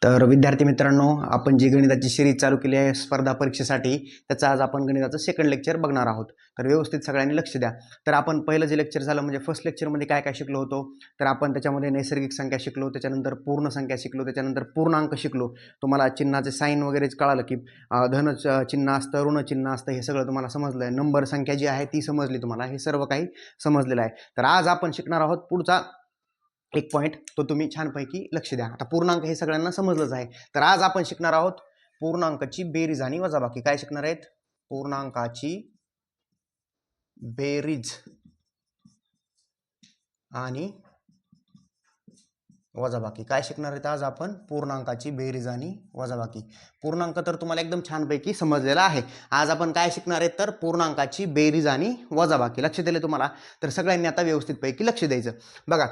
तर विद्यार्थी मित्रांनो, आपण जी गणिताची सिरीज चालू केली आहे स्पर्धा परीक्षेसाठी, त्याचा आज आपण गणिताचं सेकंड लेक्चर बघणार आहोत. तर व्यवस्थित सगळ्यांनी लक्ष द्या. तर आपण पहिलं जे लेक्चर झालं म्हणजे फर्स्ट लेक्चरमध्ये काय काय शिकलो होतो, तर आपण त्याच्यामध्ये नैसर्गिक संख्या शिकलो, त्याच्यानंतर पूर्ण संख्या शिकलो, त्याच्यानंतर पूर्णांक शिकलो. तुम्हाला चिन्हाचे साईन वगैरेच कळालं की धन चिन्ह असतं, ऋण चिन्ह असतं, हे सगळं तुम्हाला समजलं आहे. नंबर संख्या जी आहे ती समजली तुम्हाला, हे सर्व काही समजलेलं आहे. तर आज आपण शिकणार आहोत पुढचा एक पॉईंट, तो तुम्ही छानपैकी लक्ष द्या. आता पूर्णांक हे सगळ्यांना समजलंच आहे. तर आज आपण शिकणार आहोत पूर्णांकाची बेरीज आणि वजाबाकी. काय शिकणार आहेत? पूर्णांकाची बेरीज आणि वजाबाकी. काय शिकणार आहेत आज आपण? पूर्णांकाची बेरीज आणि वजाबाकी. पूर्णांक तर तुम्हाला एकदम छानपैकी समजलेला आहे. आज आपण काय शिकणार आहेत? तर पूर्णांकाची बेरीज आणि वजाबाकी. लक्ष दिले तुम्हाला? तर सगळ्यांनी आता व्यवस्थितपैकी लक्ष द्यायचं. बघा,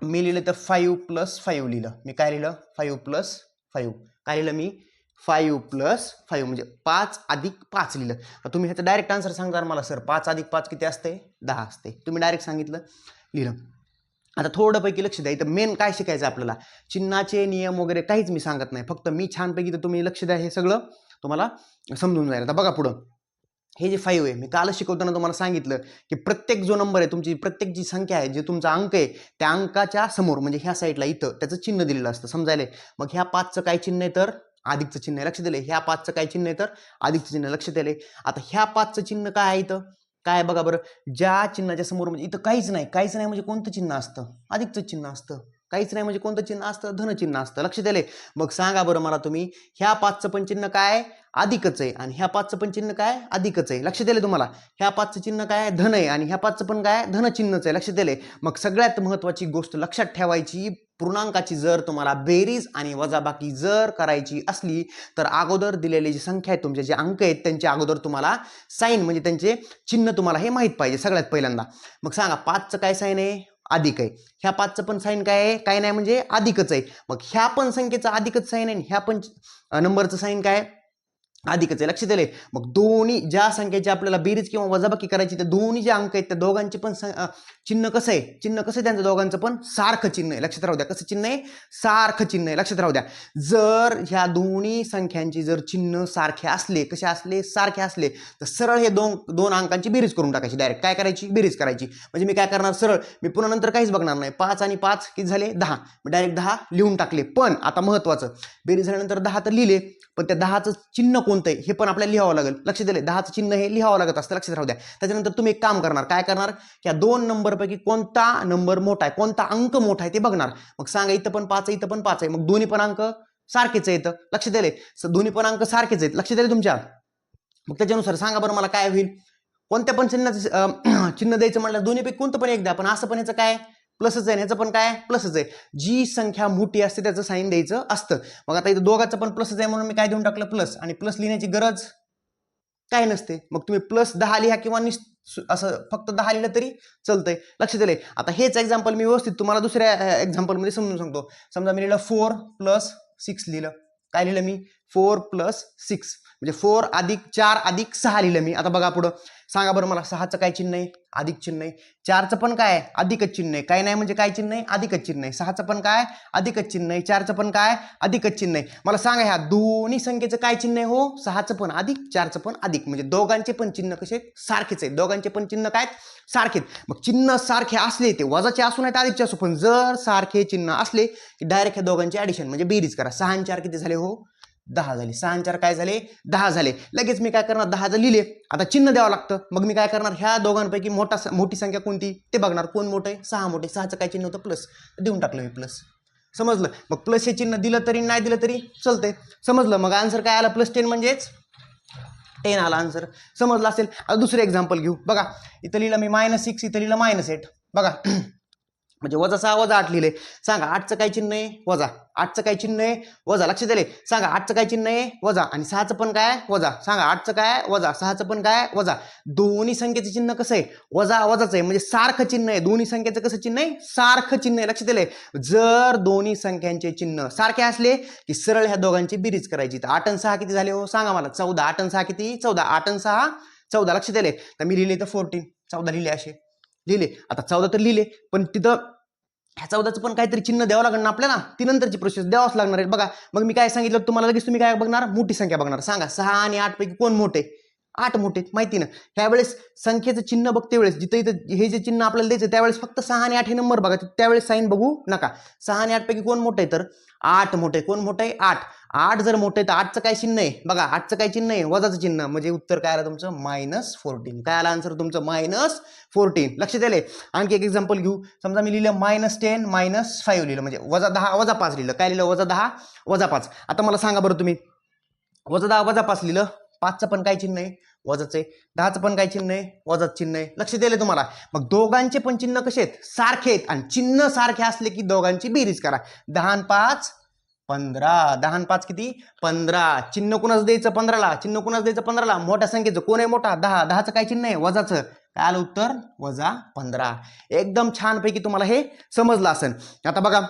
मी लिहिलं तर 5 + 5 लिहिलं. मी काय लिहिलं? 5 + 5. काय लिहिलं मी? 5 + 5 म्हणजे 5 + 5 लिहिलं. तुम्ही ह्याचं डायरेक्ट आन्सर सांगणार मला, सर 5 + 5 किती असते? 10 असते. तुम्ही डायरेक्ट सांगितलं, लिहिलं. आता थोडंपैकी लक्ष द्या. इथं मेन काय शिकायचं आपल्याला? चिन्हाचे नियम वगैरे काहीच मी सांगत नाही, फक्त मी छानपैकी तर तुम्ही लक्ष द्या, हे सगळं तुम्हाला समजून जाईल. आता बघा पुढं, हे जे 5 आहे, मी कालच शिकवताना तुम्हाला सांगितलं की प्रत्येक जो नंबर आहे, तुमची प्रत्येक जी संख्या आहे, जे तुमचा अंक आहे, त्या अंकाच्या समोर म्हणजे ह्या साईडला इथं त्याचं चिन्ह दिलेलं असतं. समजायला? मग ह्या 5चं काय चिन्ह आहे? तर अधिकचं चिन्ह आहे. लक्ष दिले? ह्या 5चं काय चिन्ह आहे? तर अधिकचं चिन्ह. लक्ष दिले? आता ह्या 5चं चिन्ह काय आहे? इथं काय आहे बघा बरं. ज्या चिन्हाच्या समोर म्हणजे इथं काहीच नाही, काहीच नाही म्हणजे कोणतं चिन्ह असतं? अधिकचं चिन्ह असतं. काहीच नाही म्हणजे कोणतं चिन्ह असतं? धनचिन्ह असतं. लक्ष दिले? मग सांगा बरं मला तुम्ही, ह्या 5चं पण चिन्ह काय? अधिकच आहे. आणि ह्या 5चं पण चिन्ह काय? अधिकच आहे. लक्ष दिले तुम्हाला? ह्या 5चं चिन्ह काय? धन आहे. आणि ह्या 5चं पण काय? धनचिन्हच आहे. लक्ष दिले? मग सगळ्यात महत्वाची गोष्ट लक्षात ठेवायची, पूर्णांकाची जर तुम्हाला बेरीज आणि वजाबाकी जर करायची असली, तर अगोदर दिलेली जी संख्या आहे, तुमचे जे अंक आहेत, त्यांच्या अगोदर तुम्हाला साईन म्हणजे त्यांचे चिन्ह तुम्हाला हे माहीत पाहिजे सगळ्यात पहिल्यांदा. मग सांगा, 5चं काय साईन आहे? अधिक आहे. ह्या 5चं पण साईन काय आहे? काय नाही म्हणजे अधिकच आहे. मग ह्या पण संख्येचा अधिकच साईन आहे, ह्या पण नंबरचं साईन काय? अधिकच आहे. लक्ष दिले? मग दोन्ही ज्या संख्येची आपल्याला बेरीज किंवा वजाबाकी करायची, त्या दोन्ही जे अंक आहेत त्या दोघांचे पण चिन्ह कसं आहे? चिन्ह कसं आहे त्यांचं? दोघांचं पण सारखं चिन्ह आहे. लक्षात राहू द्या. कसं चिन्ह आहे? सारखं चिन्ह आहे. लक्षात राहू द्या. जर ह्या दोन्ही संख्यांची जर चिन्ह सारखे असले, कसे असले? सारखे असले, तर सरळ हे दोन अंकांची बेरीज करून टाकायची. डायरेक्ट काय करायची? बेरीज करायची. म्हणजे मी काय करणार? सरळ मी पुन्हा नंतर काहीच बघणार नाही. 5 आणि 5 किती झाले? 10. मी डायरेक्ट 10 लिहून टाकले. पण आता महत्वाचं, बेरीज झाल्यानंतर 10 तर लिहिले, पण त्या 10चं चिन्ह कोणतं आहे हे पण आपल्याला लिहावं लागेल. लक्ष दिले? 10चं चिन्ह हे लिहावं लागत असतं. लक्षात राहू द्या. त्याच्यानंतर तुम्ही एक काम करणार. काय करणार? या दोन नंबरपैकी कोणता नंबर मोठा आहे, कोणता अंक मोठा आहे ते बघणार. मग सांगा, इथं पण 5 आहे, इथं पण 5 आहे, मग दोन्ही पण अंक सारखेच आहेत. लक्ष दिले? दोन्ही पण अंक सारखेच आहेत. लक्ष दिले तुमच्या? मग त्याच्यानुसार सांगा बरं मला काय होईल? कोणत्या पण चिन्हाचं चिन्ह द्यायचं म्हटलं, दोन्हीपैकी कोणतं पण एक द्या. पण असं पण याचं काय? प्लसच आहे, ह्याचं पण काय? प्लसच आहे. जी संख्या मोठी असते त्याचं साईन द्यायचं असतं. मग आता इथं दोघांचं पण प्लसच आहे म्हणून मी काय देऊन टाकलं? प्लस. आणि प्लस लिहिण्याची गरज काय नसते. मग तुम्ही +10 लिहा किंवा असं फक्त 10 लिहिलं तरी चालतंय. लक्ष दिले? आता हेच एक्झाम्पल मी व्यवस्थित तुम्हाला दुसऱ्या एक्झाम्पलमध्ये समजून सांगतो. समजा मी लिहिलं 4 + 6 लिहिलं. काय लिहिलं मी? 4 + 6 म्हणजे 4 + 4 + 6 लिहिलं मी. आता बघा पुढं, सांगा बरं मला, 6चं काय चिन्ह आहे? अधिक चिन्ह आहे. 4चं पण काय? अधिकच चिन्ह आहे. काय नाही म्हणजे काय चिन्ह आहे? अधिकच चिन्ह आहे. 6चं पण काय? अधिकच चिन्ह आहे. 4चं पण काय? अधिकच चिन्ह आहे. मला सांगा, ह्या दोन्ही संख्येचं काय चिन्ह आहे? हो, 6चं पण अधिक, 4चं पण अधिक, म्हणजे दोघांचे पण चिन्ह कसे? सारखेच आहेत. दोघांचे पण चिन्ह काय? सारखेच. मग चिन्ह सारखे असले, ते वजाचे असू नाहीत अधिकचे असू, पण जर सारखे चिन्ह असले की डायरेक्ट ह्या दोघांची ऍडिशन म्हणजे बेरीज करा. 6 आणि 4 किती झाले? हो, 10 झाले. 6 आणि 4 काय झाले? 10 झाले. लगेच मी काय करणार? 10 जर लिहिले, आता चिन्ह द्यावं लागतं. मग मी काय करणार? ह्या दोघांपैकी मोठी संख्या कोणती ते बघणार. कोण मोठं आहे? 6 मोठे. 6चं काय चिन्ह होतं? प्लस. देऊन टाकलं मी प्लस. समजलं? मग प्लस हे चिन्ह दिलं तरी नाही दिलं तरी चालतंय. समजलं? मग आन्सर काय आला? +10 म्हणजेच 10 आला आन्सर. समजलं असेल? आता दुसरं एक्झाम्पल घेऊ. बघा, इथं लिहिलं मी -6, इथं लिहिलं -8. बघा, म्हणजे -6 -8 लिहिले. सांगा, 8चं काय चिन्ह आहे? वजा. 8चं काय चिन्ह आहे? वजा. लक्ष दिले? सांगा, 8चं काय चिन्ह आहे? वजा. आणि 6चं पण काय? वजा. सांगा, 8चं काय? वजा. 6चं पण काय? वजा. दोन्ही संख्येचं चिन्ह कसं आहे? वजा वजाच आहे, म्हणजे सारखं चिन्ह आहे. दोन्ही संख्येचं कसं चिन्ह आहे? सारखं चिन्ह आहे. लक्ष दिले? जर दोन्ही संख्यांचे चिन्ह सारखे असले की सरळ ह्या दोघांची बेरीज करायची. तर 8 आणि 6 किती झाले? हो, सांगा मला. 14. 8 आणि 6 किती? 14. 8 आणि 6 14. लक्ष दिले? तर मी लिहिले तर 14. 14 लिहिले, असे लिहिले. आता 14 तर लिहिले, पण तिथं ह्या 14चं पण काहीतरी चिन्ह द्यावं लागणार ना आपल्याला, ती नंतरची प्रोसेस द्यावंच लागणार आहे बघा. मग मी काय सांगितलं तुम्हाला, लगेच तुम्ही काय बघणार, मोठी संख्या बघणार. सांगा 6 आणि 8 पैकी कोण मोठे? 8 मोठे माहिती ना. ह्यावेळेस संख्येचं चिन्ह बघते वेळेस जिथे इथं हे जे चिन्ह आपल्याला द्यायचं त्यावेळेस फक्त 6 आणि 8 हे नंबर बघा, त्यावेळेस साईन बघू नका. 6 आणि 8 पैकी कोण मोठे आहे? तर 8 मोठे. कोण मोठे आहे? 8. 8 जर मोठे तर 8चं काय चिन्ह आहे बघा, 8चं काय चिन्ह आहे? वजाचं चिन्ह. म्हणजे उत्तर काय आलं तुमचं? -14. काय आलं आन्सर तुमचं? -14. लक्षात आले. आणखी एक एक्झाम्पल घेऊ. समजा मी लिहिलं -10 -5 लिहिलं, म्हणजे -10 -5 लिहिलं. काय लिहिलं? -10 -5. आता मला सांगा बरं तुम्ही, -10 -5 लिहिलं, 5चं पण काय चिन्ह आहे? वजाचे. 10चं पण काय चिन्ह आहे? वजाचं चिन्ह आहे. लक्ष दिले तुम्हाला. मग दोघांचे पण चिन्ह कसे आहेत? सारखे आहेत. आणि चिन्ह सारखे असले की दोघांची बेरीज करा. 10 आणि 5 15. 10 आणि 5 किती? 15. चिन्ह कुणाच द्यायचं? 15ला. चिन्ह कुणाच द्यायचं? 15ला. मोठ्या संख्येचं कोण आहे मोठा? 10. 10चं काय चिन्ह आहे? वजाचं. काय आलं उत्तर? -15. एकदम छानपैकी तुम्हाला हे समजलं असेल. आता बघा,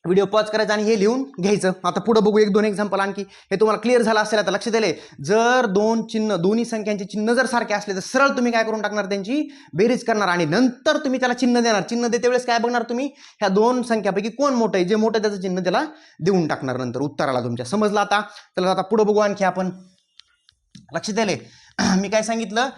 व्हिडिओ पॉज करायचा आणि हे लिहून घ्यायचं. आता पुढे बघू 1-2 एक्झाम्पल आणखी. हे तुम्हाला क्लिअर झालं असेल. आता लक्ष दिले, जर दोन्ही संख्यांचे चिन्ह जर सारखे असले तर सरळ तुम्ही काय करून टाकणार? त्यांची बेरीज करणार आणि नंतर तुम्ही त्याला चिन्ह देणार. चिन्ह देते वेळेस काय बघणार तुम्ही? ह्या दोन संख्यापैकी कोण मोठं आहे? जे मोठं त्याचं चिन्ह त्याला देऊन टाकणार नंतर उत्तराला तुमच्या. समजलं आता? चला आता पुढे बघू आणखी आपण. लक्ष दिले, मी काय सांगितलं,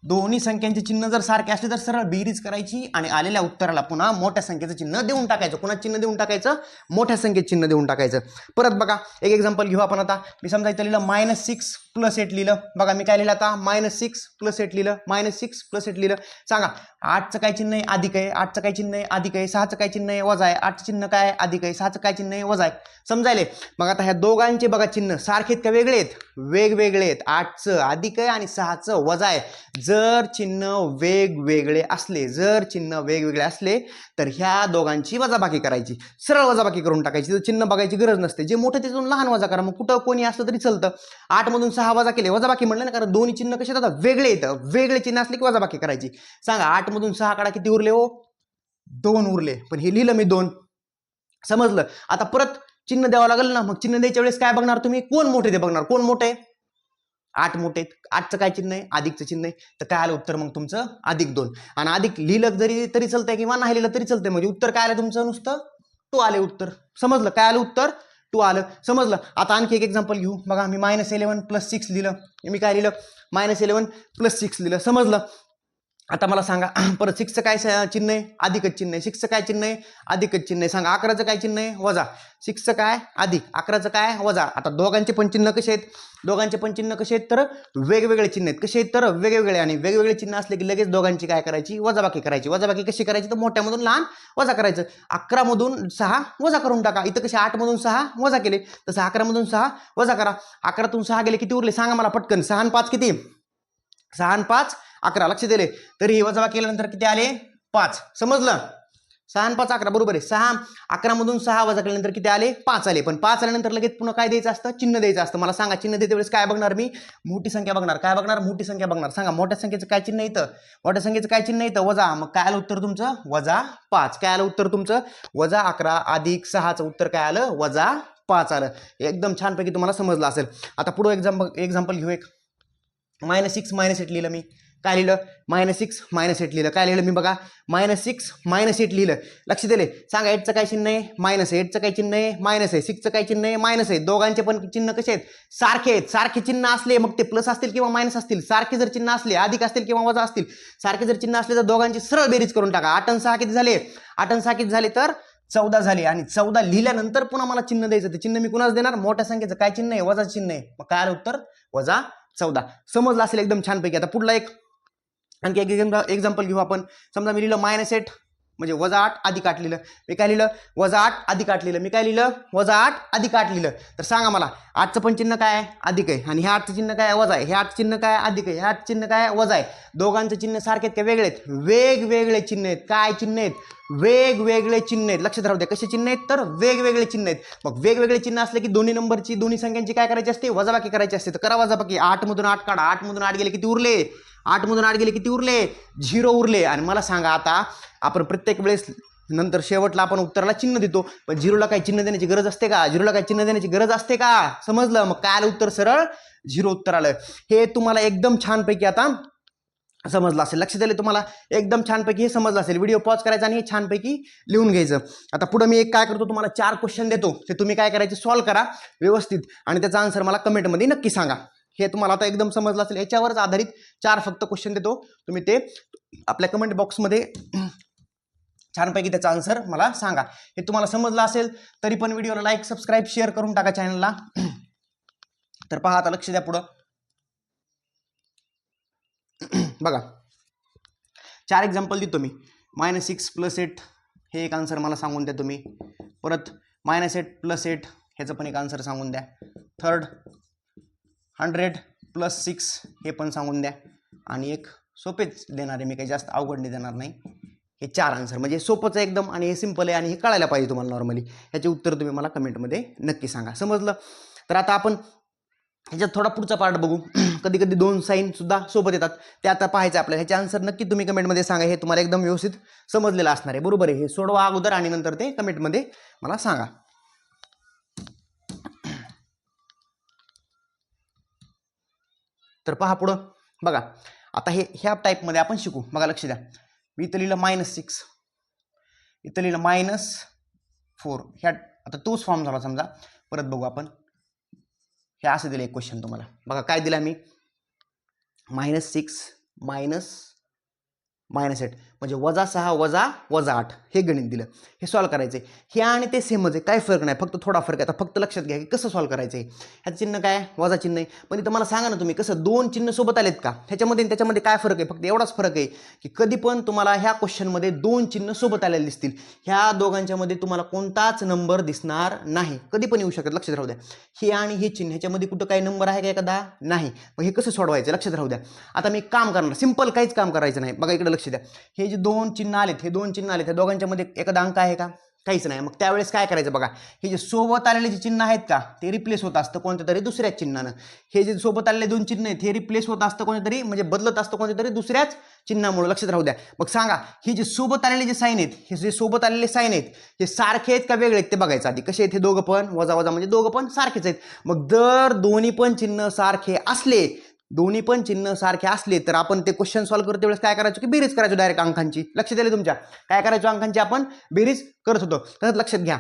दोन्ही संख्यांचे चिन्ह जर सारखे असले तर सरळ बेरीज करायची आणि आलेल्या उत्तराला पुन्हा मोठ्या संख्येचं चिन्ह देऊन टाकायचं. कोणाचं चिन्ह देऊन टाकायचं? मोठ्या संख्येचं चिन्ह देऊन टाकायचं. परत बघा एक एक्झाम्पल घेऊ आपण. आता मी समजा इथं लिहिलं -6 + 8 लिहिलं. बघा मी काय लिहिलं आता? -6 + 8 लिहिलं. -6 + 8 लिहिलं. सांगा 8चं काय चिन्ह आहे? अधिक आहे. 8चं काय चिन्ह आहे? अधिक आहे. 6चं काय चिन्ह आहे? वजा आहे. 8चं चिन्ह काय आहे? अधिक आहे. 6चं काय चिन्ह आहे? वजा आहे. समजायले? मग आता ह्या दोघांचे बघा चिन्ह सारखे आहेत का वेगळे आहेत? वेगवेगळे आहेत. 8चं अधिक आहे आणि 6चं वजा आहे. जर चिन्ह वेगवेगळे असले तर ह्या दोघांची वजाबाकी करायची. सरळ वजाबाकी करून टाकायची. चिन्ह बघायची गरज नसते. जे मोठे त्यातून लहान वजा करा. मग कुठं कोणी असलं तरी चालतं. 8 मधून 6 वजा केले, वजाबाकी म्हणलं ना, कारण दोन्ही चिन्ह कसे आता वेगळे येतं. वेगळे चिन्ह असले की वजाबाकी करायची. सांगा 8 मधून 6 काढा, किती उरले हो? 2 उरले. पण हे लिहिलं मी 2. समजलं? आता परत चिन्ह द्यावं लागेल ना. मग चिन्ह द्यायच्या वेळेस काय बघणार तुम्ही? कोण मोठे ते बघणार. कोण मोठे? 8 मोठे. 8चं काय चिन्ह आहे? अधिकचं चिन्ह आहे. तर काय आलं उत्तर? मग तुमचं +2. आणि अधिक लिहिलं तरी चालतंय किंवा नाही लिहिलं तरी चालतंय. म्हणजे उत्तर काय आलं तुमचं? नुसतं 2 आले उत्तर. समजलं? काय आलं उत्तर? 2 आलं. समजलं? आता आणखी एक एक्झाम्पल घेऊ. बघा मी -11 + 6 लिहिलं. मी काय लिहिलं? -11 + 6 लिहिलं. समजलं? आता मला सांगा परत 6चं काय चिन्ह आहे? अधिकच चिन्ह आहे. 6चं काय चिन्ह आहे? अधिकच चिन्ह आहे. सांगा 11चं काय चिन्ह आहे? वजा. 6चं काय? अधिक. 11चं काय? वजा. आता दोघांचे पण चिन्ह कसे आहेत? तर वेगवेगळे चिन्ह आहेत. कसे आहेत? तर वेगवेगळे. आणि वेगवेगळे चिन्ह असले की लगेच दोघांची काय करायची? वजाबाकी करायची. वजाबाकी कशी करायची? तर मोठ्यामधून लहान वजा करायचं. 11 मधून 6 वजा करून टाका. इथं कसे 8 मधून 6 वजा केले, तसं 11 मधून 6 वजा करा. 11तून 6 गेले, किती उरले? सांगा मला पटकन. 6 आणि 5 किती? 6 आणि 5 11. लक्ष दिले. तरी वजाबाकी केल्यानंतर किती आले? 5. समजलं? 6 आणि 5 11 बरोबर आहे. 11 मधून 6 वजा केल्यानंतर किती आले? 5 आले. पण 5 आल्यानंतर लगेच पुन्हा काय द्यायचं असतं? चिन्ह द्यायचं असतं. मला सांगा, चिन्ह देते वेळेस काय बघणार मी? मोठी संख्या बघणार. काय बघणार? मोठी संख्या बघणार. सांगा मोठ्या संख्येचं काय चिन्ह येतं? मोठ्या संख्येचं काय चिन्ह येतं? वजा. मग काय आलं उत्तर तुमचं? -5. काय आलं उत्तर तुमचं? -11 अधिक 6चं उत्तर काय आलं? -5 आलं. एकदम छानपैकी तुम्हाला समजलं असेल. आता पुढे एक्झाम्पल घेऊ एक. -6 -8 लिहिलं मी. काय लिहिलं? -6 -8 लिहिलं. काय लिहिलं मी? बघा -6 -8 लिहिलं. लक्ष दिले. सांगा 8चं काय चिन्ह आहे? -आहे. 8चं काय चिन्ह आहे? -आहे. 6चं काय चिन्ह आहे? -आहे. दोघांचे पण चिन्ह कसे आहेत? सारखे आहेत. सारखे चिन्ह असले मग ते प्लस असतील किंवा मायनस असतील. सारखे जर चिन्ह असले, अधिक असतील किंवा वजा असतील, सारखे जर चिन्ह असले तर दोघांची सरळ बेरीज करून टाका. 8 आणि 6 किती झाले? 8 आणि 6 किती झाले? तर 14 झाले. आणि 14 लिहिल्यानंतर पुन्हा मला चिन्ह द्यायचं. ते चिन्ह मी कुणाच देणार? मोठ्या संख्येचं काय चिन्ह आहे? वजा चिन्ह आहे. मग काय आलं उत्तर? -14. समजलं असेल एकदम छानपैकी. आता पुढला आणखी एक एक्झाम्पल घेऊ आपण. समजा मी लिहिलं -8 म्हणजे -8 अधिक 8 लिहिलं. मी काय लिहिलं? -8 अधिक 8 लिहिलं. मी काय लिहिलं? -8 अधिक 8 लिहिलं. तर सांगा मला 8चं पण चिन्ह काय आहे? अधिक आहे. आणि ह्या 8चं चिन्ह काय? वजा आहे. हे 8चं चिन्ह काय? अधिक आहे. ह्या 8चं चिन्ह काय? वजा आहे. दोघांचे चिन्ह सारखे आहेत का वेगळे आहेत? वेगवेगळे चिन्ह आहेत. काय चिन्ह आहेत? वेगवेगळे चिन्ह आहेत. लक्षात राहू द्या. कसे चिन्ह आहेत? तर वेगवेगळे चिन्ह आहेत. मग वेगवेगळे चिन्ह असले की दोन्ही संख्यांची काय करायची असते? वजाबाकी करायची असते. तर करा वजाबाकी. 8 मधून 8 काढा. 8 मधून 8 गेले, किती उरले? 8 मधून 8 गेले, किती उरले? 0 उरले. आणि मला सांगा, आता आपण प्रत्येक वेळेस नंतर शेवटला आपण उत्तराला चिन्ह देतो, पण 0ला काही चिन्ह देण्याची गरज असते का? 0ला काही चिन्ह देण्याची गरज असते का? समजलं? मग काय आलं उत्तर? सरळ 0 उत्तर आलं. हे तुम्हाला एकदम छानपैकी आता समजलं असेल. लक्ष दिले तुम्हाला एकदम छानपैकी हे समजलं असेल. व्हिडिओ पॉज करायचा आणि हे छानपैकी लिहून घ्यायचं. आता पुढे मी एक काय करतो, तुम्हाला 4 क्वेश्चन देतो, ते तुम्ही काय करायचे, सॉल्व्ह करा व्यवस्थित आणि त्याचा आन्सर मला कमेंटमध्ये नक्की सांगा. हे तुम्हाला आता एकदम समजलं असेल. याच्यावरच आधारित 4 फक्त क्वेश्चन देतो, तुम्ही ते आपल्या कमेंट बॉक्समध्ये छानपैकी त्याचा आन्सर मला सांगा. हे तुम्हाला समजलं असेल तरी पण व्हिडिओला लाईक सबस्क्राईब शेअर करून टाका चॅनलला. तर पहा आता लक्ष द्या पुढं. बघा 4 एक्झाम्पल देतो मी. -6 + 8 हे एक आन्सर मला सांगून द्या तुम्ही. परत -8 + 8 ह्याचं पण एक आन्सर सांगून द्या. थर्ड 100 + 6 हे पण सांगून द्या. आणि एक सोपेच देणार आहे मी, काही जास्त अवघड नाही देणार नाही. हे 4 आन्सर म्हणजे सोपंच आहे एकदम आणि हे सिंपल आहे आणि हे कळायला पाहिजे तुम्हाला नॉर्मली. ह्याचे उत्तर तुम्ही मला कमेंटमध्ये नक्की सांगा. समजलं. तर आता आपण ह्याच्यात थोडा पुढचा पार्ट बघू. कधी कधी 2 साईन सुद्धा सोबत येतात, ते आता पाहायचं आपल्याला. ह्याचे आन्सर नक्की तुम्ही कमेंटमध्ये सांगा. हे तुम्हाला एकदम व्यवस्थित समजलेलं असणार आहे. बरोबर आहे. हे सोडवा अगोदर आणि नंतर ते कमेंटमध्ये मला सांगा. तर पहा पुढं. बघा आता हे ह्या टाईपमध्ये आपण शिकू. बघा लक्ष द्या. मी इथं लिहिलं -6, इथं लिहिलं -4. ह्या आता तोच फॉर्म झाला समजा. परत बघू आपण. हे असं दिलं एक क्वेश्चन तुम्हाला. बघा काय दिला मी, -6 -8 म्हणजे -6 -8 हे गणित दिलं. हे सॉल्व्ह करायचं आहे. हे आणि ते सेमच आहे, काय फरक नाही, फक्त थोडा फरक आहे. आता फक्त लक्षात घ्या की कसं सॉल्व्ह करायचं आहे. ह्याचं चिन्ह काय, वजा चिन्ह आहे. पण इथं मला सांगा ना तुम्ही, कसं 2 चिन्ह सोबत आलेत का, ह्याच्यामध्ये त्याच्यामध्ये काय फरक आहे. फक्त एवढाच फरक आहे की कधी पण तुम्हाला ह्या क्वेश्चनमध्ये 2 चिन्ह सोबत आलेले दिसतील. ह्या दोघांच्यामध्ये तुम्हाला कोणताच नंबर दिसणार नाही. कधी पण येऊ शकत, लक्षात राहू द्या. हे आणि हे चिन्ह ह्याच्यामध्ये कुठं काही नंबर आहे का एखादा, नाही. मग हे कसं सोडवायचं लक्षात राहू द्या. आता मी काम करणार, सिंपल, काहीच काम करायचं नाही. बघा इकडे लक्ष द्या. हे जे 2 चिन्ह आलेत, हे 2 चिन्ह आलेत, त्या दोघांच्यामध्ये एखादा अंक आहे का, काहीच नाही. मग त्यावेळेस काय करायचं बघा, हे जे सोबत आलेले जे चिन्ह आहेत का, ते रिप्लेस होत असतं कोणत्या तरी दुसऱ्याच चिन्हानं. हे जे सोबत आलेले 2 चिन्ह आहेत, हे रिप्लेस होत असतं कोणत्या तरी, म्हणजे बदलत असतं कोणत्या तरी दुसऱ्याच चिन्हामुळे. लक्षात राहू द्या. मग सांगा, ही जे सोबत आलेले जे साईन आहेत, हे जे सोबत आलेले साईन आहेत, हे सारखे आहेत का वेगळे आहेत ते बघायचं आधी. कसे आहेत हे दोघं पण, वजा वजा म्हणजे दोघं पण सारखेच आहेत. मग जर दोन्ही पण चिन्ह सारखे असले, दोन्ही पण चिन्ह सारखे असले, तर आपण ते क्वेश्चन सॉल्व्ह करते वेळेस काय करायचो की बेरीज करायचो डायरेक्ट अंकांची. लक्ष दिले तुमच्या, काय करायचो, अंकांची आपण बेरीज करत होतो. तसंच लक्षात घ्या,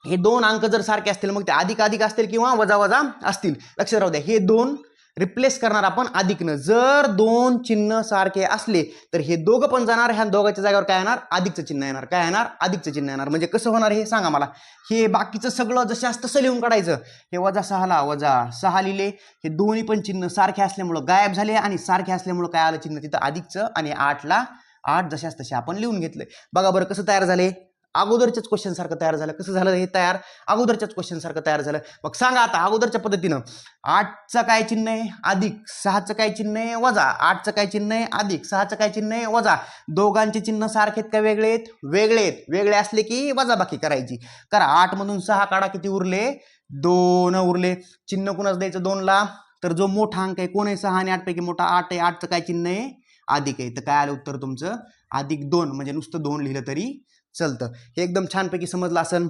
हे 2 अंक जर सारखे असतील मग ते अधिक अधिक असतील किंवा वजा वजा असतील. लक्षात राहू द्या. हे 2 रिप्लेस करणार आपण अधिकनं. जर 2 चिन्ह सारखे असले तर हे दोघं पण जाणार, ह्या दोघांच्या जागेवर काय येणार, अधिकचं चिन्ह येणार. काय येणार, अधिकचं चिन्ह येणार. म्हणजे कसं होणार हे सांगा मला. हे बाकीचं सगळं जसं तसं लिहून काढायचं. हे -6ला -6 लिहिले. हे दोन्ही पण चिन्ह सारखे असल्यामुळं गायब झाले आणि सारखे असल्यामुळं काय आलं चिन्ह तिथं अधिकचं, आणि 8ला 8 जशास तसे आपण लिहून घेतले. बघा बरं कसं तयार झाले, अगोदरच्याच क्वेश्चन सारखं तयार झालं. कसं झालं हे तयार, अगोदरच्याच क्वेश्चन सारखं तयार झालं. मग सांगा आता अगोदरच्या पद्धतीनं 8चं काय चिन्ह आहे, अधिक. 6चं काय चिन्ह आहे, वजा. 8चं काय चिन्ह आहे, अधिक. 6चं काय चिन्ह आहे, वजा. दोघांचे चिन्ह सारखे आहेत का वेगळे आहेत, वेगळे आहेत. वेगळे असले की वजाबाकी करायची. करा, 8 मधून 6 काढा, किती उरले, 2 उरले. चिन्ह कुणाच द्यायचं 2ला, तर जो मोठा अंक आहे कोण आहे, 6 आणि 8 पैकी मोठा 8 आहे. 8चं काय चिन्ह आहे, अधिक आहे. तर काय आलं उत्तर तुमचं, +2. म्हणजे नुसतं 2 लिहिलं तरी चलतं. हे एकदम छानपैकी समजलं असेल.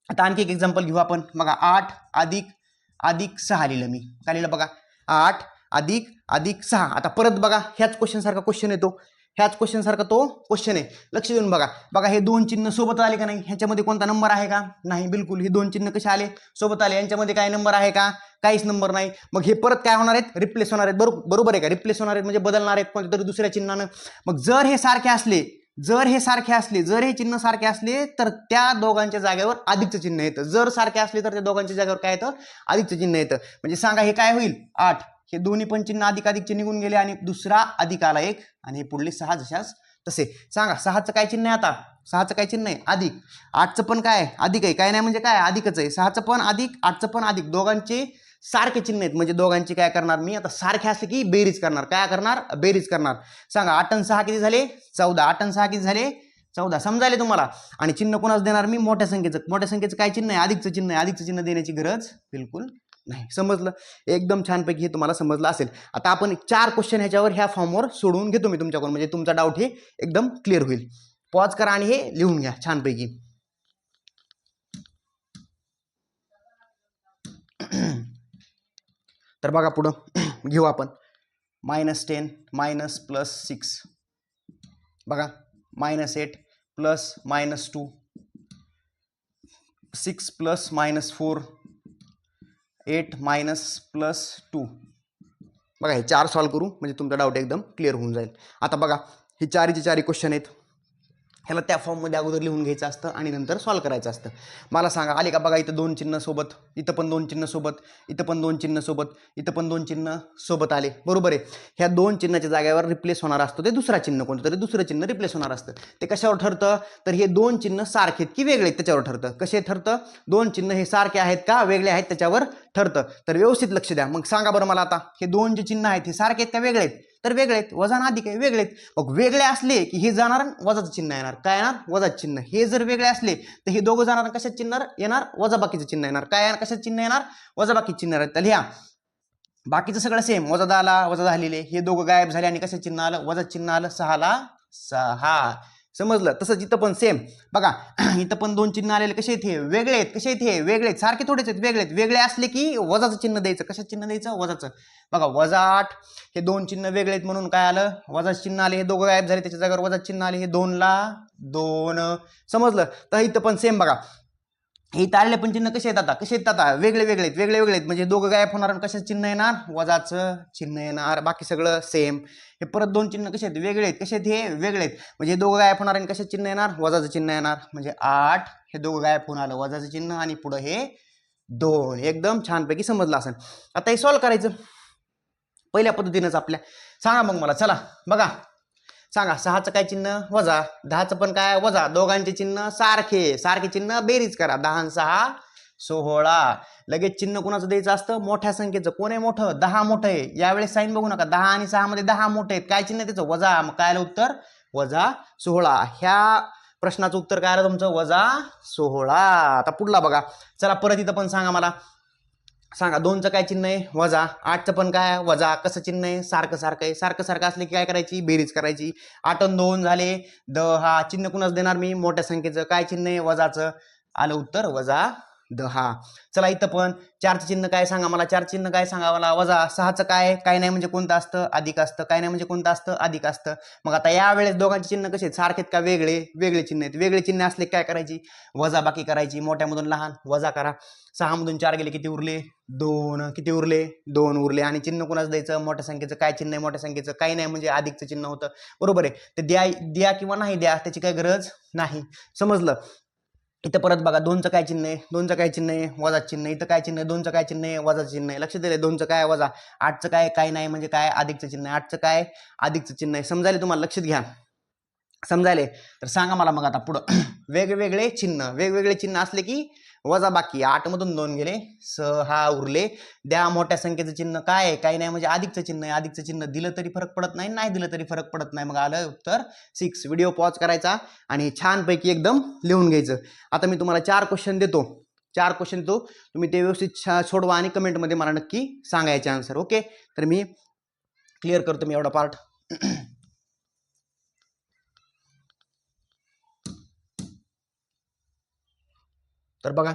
आता आणखी एक एक्झाम्पल घेऊ आपण. बघा 8 अधिक 6 लिहिलं मी. काय लिहिलं बघा, 8 अधिक 6. आता परत बघा ह्याच क्वेश्चन सारखा क्वेश्चन येतो, ह्याच क्वेश्चन सारखा तो क्वेश्चन आहे. लक्ष देऊन बघा. बघा हे 2 चिन्ह सोबत आले का नाही, ह्याच्यामध्ये कोणता नंबर आहे का, नाही. बिलकुल. हे 2 चिन्ह कसे आले, सोबत आले. यांच्यामध्ये काय नंबर आहे का, काहीच नंबर नाही. मग हे परत काय होणार आहेत, रिप्लेस होणार आहेत. बरोबर आहे का, रिप्लेस होणार आहेत म्हणजे बदलणार आहेत कोणत्या तरी दुसऱ्या चिन्हानं. मग जर हे सारखे असले, जर हे चिन्ह सारखे असले तर त्या दोघांच्या जागेवर अधिकचं चिन्ह येतं. जर सारखे असले तर त्या दोघांच्या जागेवर काय येतं, अधिकचं चिन्ह येतं. म्हणजे सांगा हे काय होईल, 8. हे दोन्ही पण चिन्ह अधिक अधिकचे निघून गेले आणि दुसरा अधिक आला एक, आणि हे पुढले 6 जशास तसे. सांगा 6चं काय चिन्ह आहे, आता 6चं काय चिन्ह आहे, अधिक. 8चं पण काय अधिक आहे, काय नाही म्हणजे काय अधिकच आहे. 6चं पण अधिक, 8चं पण अधिक. दोघांचे सारखे चिन्ह आहेत म्हणजे दोघांची काय करणार मी, आता सारखे असले की बेरीज करणार. काय करणार, बेरीज करणार. सांगा 8 आणि 6 किती झाले, 14. 8 आणि 6 किती झाले, 14. समजायले तुम्हाला. आणि चिन्ह कोणाच देणार मी, मोठ्या संख्येचं काय चिन्ह आहे, अधिकचं चिन्ह आहे. अधिकचं चिन्ह देण्याची गरज बिलकुल नाही. समजलं, एकदम छानपैकी हे तुम्हाला समजलं असेल. आता आपण 4 क्वेश्चन ह्याच्यावर ह्या फॉर्मवर सोडवून घेतो मी तुमच्याकडून, म्हणजे तुमचा डाऊट हे एकदम क्लिअर होईल. पॉज करा आणि हे लिहून घ्या छानपैकी. तर बघा पुढं घेऊ आपण. -10 मायनस प्लस 6 बघा -8 प्लस -2 6 प्लस -4 8 मायनस प्लस 2 बघा हे 4 सॉल्व करू म्हणजे तुमचा डाऊट एकदम क्लिअर होऊन जाईल. आता बघा हे चारीचे चारी क्वेश्चन आहेत, ह्याला त्या फॉर्ममध्ये अगोदर लिहून घ्यायचं असतं आणि नंतर सॉल्व करायचं असतं. मला सांगा आले का बघा, इथं 2 चिन्ह सोबत, इथं पण 2 चिन्ह सोबत, इथं पण 2 चिन्ह सोबत, इथं पण 2 चिन्ह सोबत आले, बरोबर आहे. ह्या 2 चिन्हाच्या जागेवर रिप्लेस होणार असतो ते दुसरा चिन्ह, कोणतं तरी दुसरं चिन्ह रिप्लेस होणार असतं. ते कशावर ठरतं, तर हे 2 चिन्ह सारखे आहेत की वेगळे आहेत त्याच्यावर ठरतं. कसे ठरतं, 2 चिन्ह हे सारखे आहेत का वेगळे आहेत त्याच्यावर ठरतं. तर व्यवस्थित लक्ष द्या. मग सांगा बरं मला आता, हे 2 जे चिन्ह आहेत हे सारखे आहेत का वेगळे आहेत, तर वेगळे आहेत. वजा आणि अधिक आहे, वेगळे आहेत. मग वेगळे असले की हे जाणार वजाचं चिन्ह येणार, काय येणार, वजाचं चिन्ह. हे जर वेगळे असले तर हे दोघं जाणार कशाचं चिन्ह येणार, वजाबाकीचं चिन्ह येणार. काय येणार, कशाचं चिन्ह येणार, वजाबाकीचं चिन्ह येणार. तर ह्या बाकीचं सगळं सेम, वजा 10 वजा झालेले, हे दोघं गायब झाले आणि कशाचं चिन्ह आलं, वजाचं चिन्ह आलं. 6 ला 6 समजलं. तसंच इथं पण सेम बघा, इथं पण 2 चिन्ह आलेले कसे आहेत, हे वेगळे आहेत. कसे आहेत, हे वेगळे आहेत, सारखे थोडेच आहेत, वेगळे आहेत. वेगळे असले की वजाचं चिन्ह द्यायचं. कशाचं चिन्ह द्यायचं, वजाचं. बघा -8 हे 2 चिन्ह वेगळे आहेत म्हणून काय आलं, वजाचं चिन्ह आले. हे दोघं गायब झाले, त्याच्या जागेवर वजाचं चिन्ह आले. हे 2 ला 2 समजलं. तर इथं पण सेम बघा, हे ताळले पण चिन्ह कसे आहेत, आता कसे आहेत, आता वेगळे वेगळे आहेत, वेगळे वेगळे आहेत. म्हणजे दोघं गायब होणार आणि कशाचं चिन्ह येणार, वजाचं चिन्ह येणार. बाकी सगळं सेम. हे परत 2 चिन्ह कसे आहेत, वेगळे आहेत. कसे आहेत, हे वेगळे आहेत. म्हणजे हे दोघं गायब होणार आणि कशाचं चिन्ह येणार, वजाचं चिन्ह येणार. म्हणजे 8 हे दोघं गायब होऊन आलं, वजाचं चिन्ह आणि पुढं हे 2. एकदम छानपैकी समजलं असेल. आता हे सॉल्व करायचं पहिल्या पद्धतीनंच आपल्या. सांगा मग मला, चला बघा सांगा, 6चं काय चिन्ह, वजा. 10चं पण काय, वजा. दोघांचे चिन्ह सारखे, सारखे चिन्ह बेरीज करा. 10 आणि 6 16. लगेच चिन्ह कोणाचं द्यायचं असतं, मोठ्या संख्येचं. कोण आहे मोठं, 10 मोठं आहे. यावेळेस साईन बघू नका, 10 आणि 6 मध्ये 10 मोठे आहेत. काय चिन्ह त्याचं, वजा. मग काय आलं उत्तर, वजा 16. ह्या प्रश्नाचं उत्तर काय आलं तुमचं, वजा 16. आता पुढला बघा, चला परत इथं पण सांगा मला. सांगा 2चं काय चिन्ह आहे, वजा. 8चं पण काय, वजा. कसं चिन्ह आहे, सारखं सारखं आहे. सारखं सारखं असले की काय करायची, बेरीज करायची. 8 आणि 2 झाले 10. चिन्ह कुणाच देणार मी, मोठ्या संख्येचं. काय चिन्ह आहे, वजाचं. आलं उत्तर वजा 10. चला इथं पण 4चं चिन्ह काय सांगा मला, 4चं चिन्ह काय सांगा मला, वजा. 6चं काय, काय नाही म्हणजे कोणतं असतं, अधिक असतं. काय नाही म्हणजे कोणतं असतं, अधिक असतं. मग आता यावेळेस दोघांचे चिन्ह कसे आहेत, सारखेत का वेगळे, वेगळे चिन्ह आहेत. वेगळे चिन्ह असले काय करायची, वजा बाकी करायची. मोठ्यामधून लहान वजा करा. 6 मधून 4 गेले किती उरले, 2. किती उरले, 2 उरले. आणि चिन्ह कुणाच द्यायचं, मोठ्या संख्येचं. काय चिन्ह आहे मोठ्या संख्येचं, काही नाही म्हणजे अधिकचं चिन्ह होतं, बरोबर आहे. ते द्या किंवा नाही द्या त्याची काही गरज नाही. समजलं. इथं परत बघा 2चं काय चिन्ह आहे, 2चं काय चिन्ह आहे, वजा चिन्ह. इथं काय चिन्ह आहे, 2चं काय चिन्ह आहे, वजा चिन्ह आहे. लक्ष दिले, 2चं काय, वजा. 8चं काय, काही नाही म्हणजे काय, अधिकचं चिन्ह आहे. 8चं काय, अधिकचं चिन्ह आहे. समजायला तुम्हाला, लक्षात घ्या, समजायले. तर सांगा मला मग आता पुढं वेगवेगळे चिन्ह, वेगवेगळे चिन्ह असले की वजा बाकी. 8 मधून 2 गेले, 6 उरले. द्या मोठ्या संख्येचं चिन्ह काय आहे, काही नाही म्हणजे अधिकचं चिन्ह आहे. अधिकचं चिन्ह दिलं तरी फरक पडत नाही, नाही दिलं तरी फरक पडत नाही. मग आलं उत्तर 6. व्हिडिओ पॉज करायचा आणि छानपैकी एकदम लिहून घ्यायचं. आता मी तुम्हाला 4 क्वेश्चन देतो, 4 क्वेश्चन देतो, तुम्ही ते व्यवस्थित सोडवा आणि कमेंटमध्ये मला नक्की सांगायचे आन्सर. ओके, तर मी क्लिअर करतो मी एवढा पार्ट. तर बघा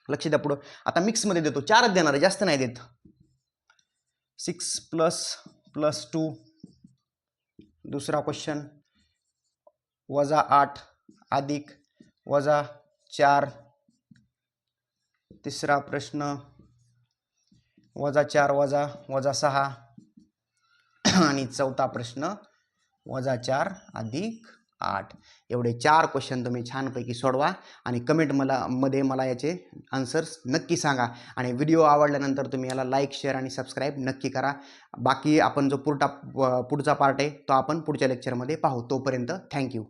लक्ष द्या पुढं. आता मिक्समध्ये देतो, 4च देणार आहे, जास्त नाही देत. 6 प्लस 2. दुसरा क्वेश्चन वजा 8 अधिक वजा 4. तिसरा प्रश्न वजा 4 वजा 6. आणि चौथा प्रश्न वजा 4 अधिक 8. एवढे 4 क्वेश्चन तुम्ही छानपैकी सोडवा आणि कमेंट मध्ये मला याचे आन्सर्स नक्की सांगा. आणि व्हिडिओ आवडल्यानंतर तुम्ही याला लाईक, शेअर आणि सबस्क्राईब नक्की करा. बाकी आपण जो पुढचा पार्ट आहे तो आपण पुढच्या लेक्चरमध्ये पाहू. तोपर्यंत थँक्यू.